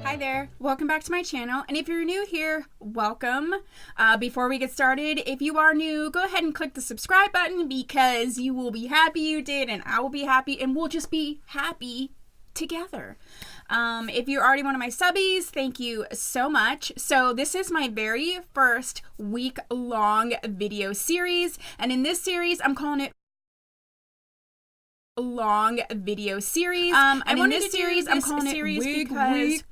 Hi there, welcome back to my channel, and if you're new here, welcome. Before we get started, if you are new, go ahead and click the subscribe button because you will be happy you did, and I will be happy, and we'll just be happy together. If you're already one of my subbies, thank you so much. So this is my very first week-long video series, and in this series, I'm calling it long video series. I'm calling it WIG because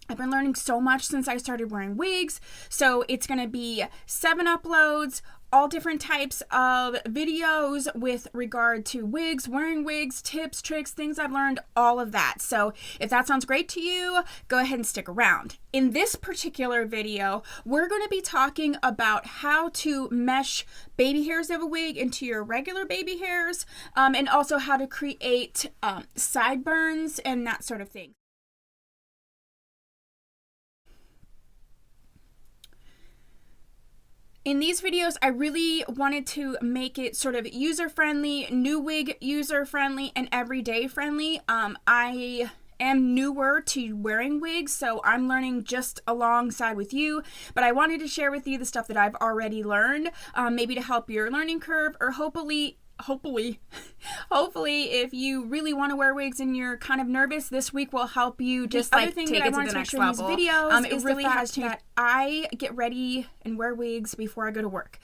I've been learning so much since I started wearing wigs. So it's going to be 7 uploads, all different types of videos with regard to wigs, wearing wigs, tips, tricks, things I've learned, all of that. So if that sounds great to you, go ahead and stick around. In this particular video, we're going to be talking about how to mesh baby hairs of a wig into your regular baby hairs, and also how to create sideburns and that sort of thing. In these videos, I really wanted to make it sort of user-friendly, new wig user-friendly, and everyday friendly. I am newer to wearing wigs, so I'm learning just alongside with you, but I wanted to share with you the stuff that I've already learned, maybe to help your learning curve, or hopefully if you really want to wear wigs and you're kind of nervous, this week will help you just like take it to the next level. It really has changed. I get ready and wear wigs before I go to work.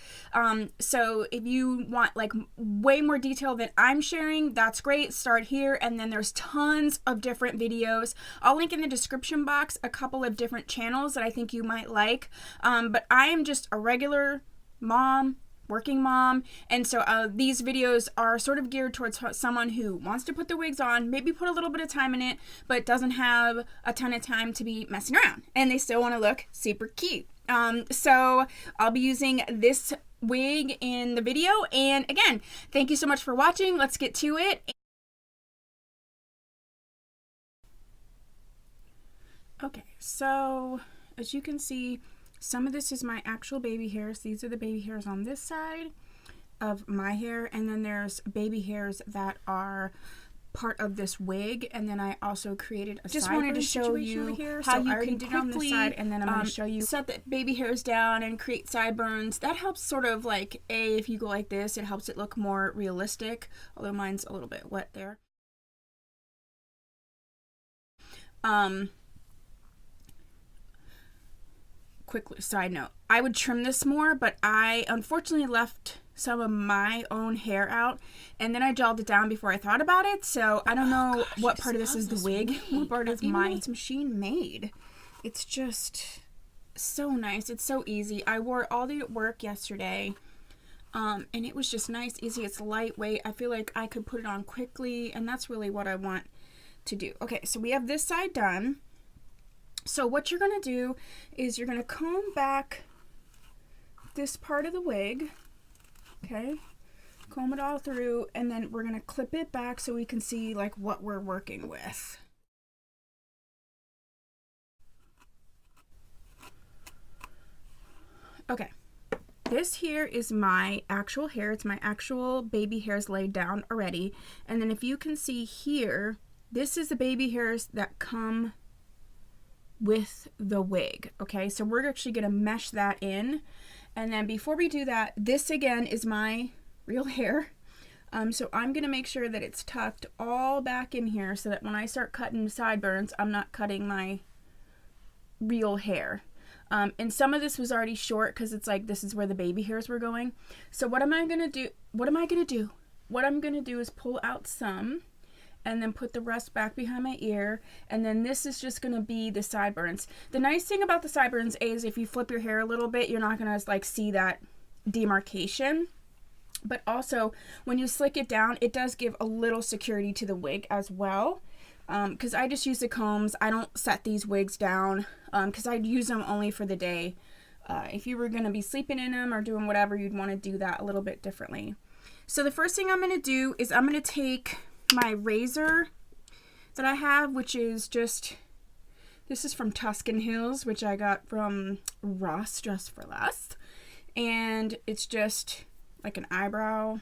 So if you want like way more detail than I'm sharing, that's great. Start here, and then there's tons of different videos. I'll link in the description box a couple of different channels that I think you might like. But I am just a regular mom, working mom, and so these videos are sort of geared towards someone who wants to put the wigs on, maybe put a little bit of time in it, but doesn't have a ton of time to be messing around, and they still want to look super cute. So I'll be using this wig in the video, and again, thank you so much for watching. Let's get to it. Okay, so as you can see, some of this is my actual baby hairs. These are the baby hairs on this side of my hair, and then there's baby hairs that are part of this wig, and then I also created a just wanted to show you here how you can do it on this side, and then I'm going to show you set the baby hairs down and create sideburns. That helps sort of like if you go like this, it helps it look more realistic, although mine's a little bit wet there. Quick side note, I would trim this more, but I unfortunately left some of my own hair out, and then I gelled it down before I thought about it, so I don't know what part of this is the wig, what part is mine. It's machine made. It's just so nice. It's so easy. I wore it all day at work yesterday, and it was just nice, easy. It's lightweight. I feel like I could put it on quickly, and that's really what I want to do. Okay, so we have this side done. So what you're going to do is you're going to comb back this part of the wig, okay, comb it all through, and then we're going to clip it back so we can see like what we're working with. Okay, this here is my actual hair. It's my actual baby hairs laid down already, and then if you can see here, this is the baby hairs that come with the wig. Okay, so we're actually going to mesh that in, and then before we do that, this again is my real hair, so I'm going to make sure that it's tucked all back in here so that when I start cutting sideburns, I'm not cutting my real hair. And some of this was already short because it's like this is where the baby hairs were going. So what am I going to do? What I'm going to do is pull out some and then put the rest back behind my ear, and then this is just going to be the sideburns. The nice thing about the sideburns is if you flip your hair a little bit, you're not going to like see that demarcation, but also when you slick it down, it does give a little security to the wig as well, because I just use the combs. I don't set these wigs down because I'd use them only for the day. If you were going to be sleeping in them or doing whatever, you'd want to do that a little bit differently. So the first thing I'm going to do is I'm going to take my razor that I have, which is just, this is from Tuscan Hills, which I got from Ross Just for Less, and it's just like an eyebrow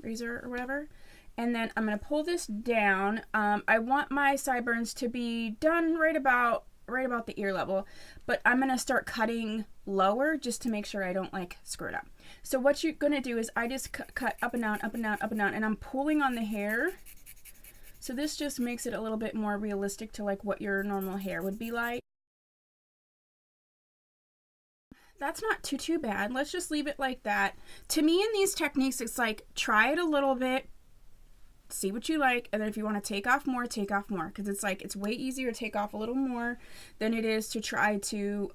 razor or whatever, and then I'm going to pull this down. I want my sideburns to be done right about right about the ear level, but I'm gonna start cutting lower just to make sure I don't like screw it up. So what you're gonna do is I just cut up and down, up and down, up and down, and I'm pulling on the hair. So this just makes it a little bit more realistic to like what your normal hair would be like. That's not too bad. Let's just leave it like that. To me, in these techniques, it's like try it a little bit, see what you like, and then if you want to take off more, because it's like it's way easier to take off a little more than it is to try to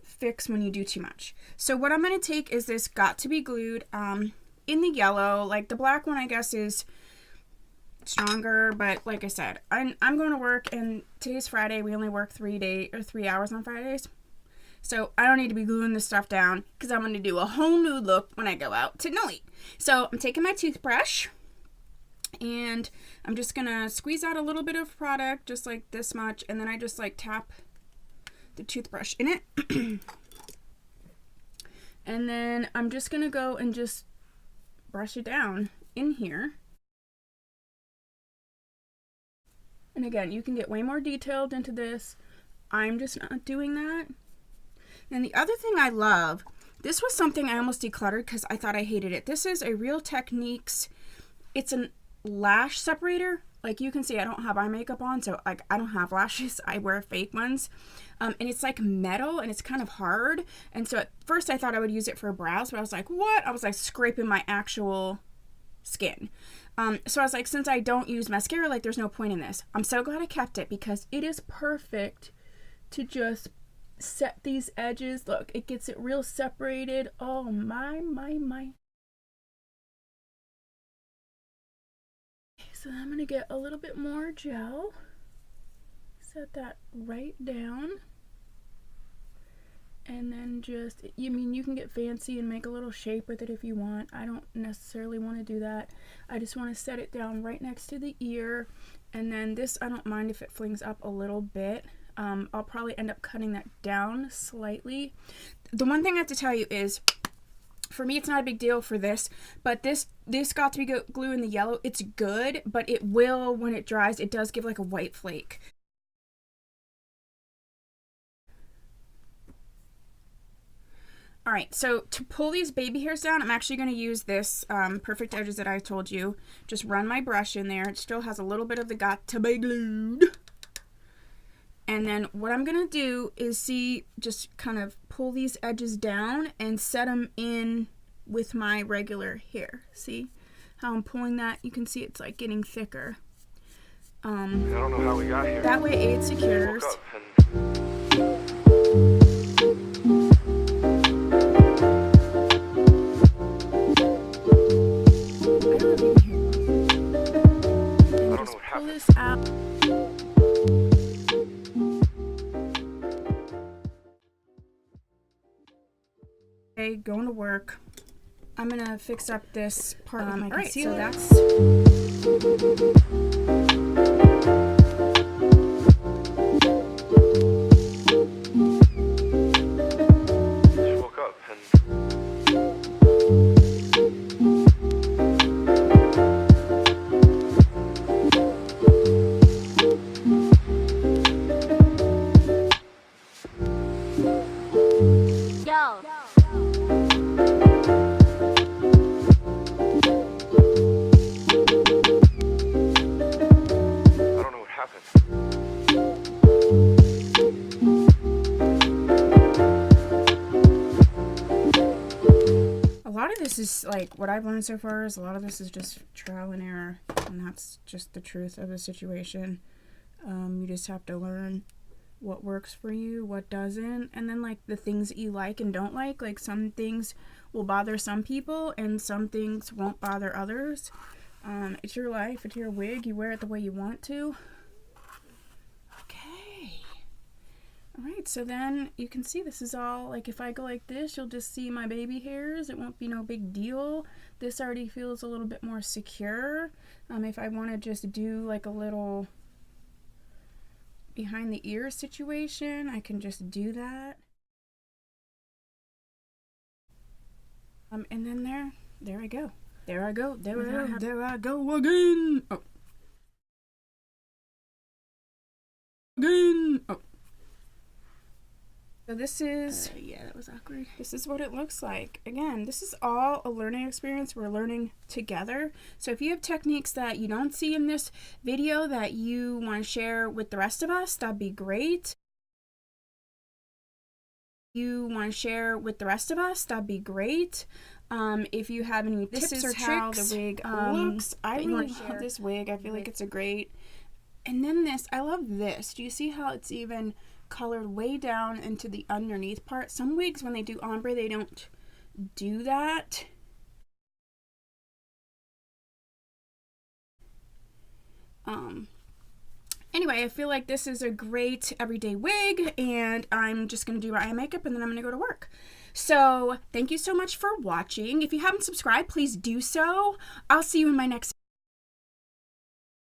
fix when you do too much. So what I'm going to take is this Got to Be Glued in the yellow. Like the black one I guess is stronger, but like I said, I'm going to work, and today's Friday. We only work 3 hours on Fridays. So I don't need to be gluing this stuff down because I'm going to do a whole new look when I go out tonight. So I'm taking my toothbrush and I'm just going to squeeze out a little bit of product, just like this much. And then I just like tap the toothbrush in it. And then I'm just going to go and just brush it down in here. And again, you can get way more detailed into this. I'm just not doing that. And the other thing I love, this was something I almost decluttered because I thought I hated it. This is a Real Techniques, it's a lash separator. Like you can see I don't have eye makeup on, so like I don't have lashes. I wear fake ones. And it's like metal and it's kind of hard. And so at first I thought I would use it for brows, but I was like, what? I was like scraping my actual skin. So I was like, since I don't use mascara, like there's no point in this. I'm so glad I kept it because it is perfect to just set these edges. Look, it gets it real separated. Oh my. So I'm gonna get a little bit more gel, set that right down, and then just, you can get fancy and make a little shape with it if you want. I don't necessarily want to do that. I just want to set it down right next to the ear. And then this, I don't mind if it flings up a little bit. I'll probably end up cutting that down slightly. The one thing I have to tell you is, for me, it's not a big deal for this, but this Got to Be Glue in the yellow, it's good, but it will, when it dries, it does give like a white flake. All right, so to pull these baby hairs down, I'm actually going to use this Perfect Edges that I told you. Just run my brush in there. It still has a little bit of the Got to Be Glued. And then what I'm going to do is just kind of pull these edges down and set them in with my regular hair. See how I'm pulling that? You can see it's like getting thicker. I don't know how we got here. That way it secures. I don't know what happened. Pull this out. Okay, going to work. I'm gonna fix up this part with my concealer. So that's just woke up Yo. A lot of this is like what I've learned so far is a lot of this is just trial and error, and that's just the truth of the situation. You just have to learn what works for you, what doesn't, and then like the things that you like and don't like. Like some things will bother some people and some things won't bother others. It's your life, it's your wig, you wear it the way you want to. Okay. Alright, so then you can see this is all, like if I go like this, you'll just see my baby hairs. It won't be no big deal. This already feels a little bit more secure. If I want to just do like a little behind the ear situation, I can just do that. And then there I go. There I go again. Oh. Oh. So this is, yeah, that was awkward. This is what it looks like. Again, this is all a learning experience. We're learning together. So if you have techniques that you don't see in this video that you want to share with the rest of us, that'd be great. If you have any tips or tricks, the wig looks. I really love this wig. I feel like it's a great. And then this, I love this. Do you see how it's even colored way down into the underneath part? Some wigs, when they do ombre, they don't do that. Anyway, I feel like this is a great everyday wig, and I'm just going to do my eye makeup and then I'm going to go to work. So thank you so much for watching. If you haven't subscribed, please do so. I'll see you in my next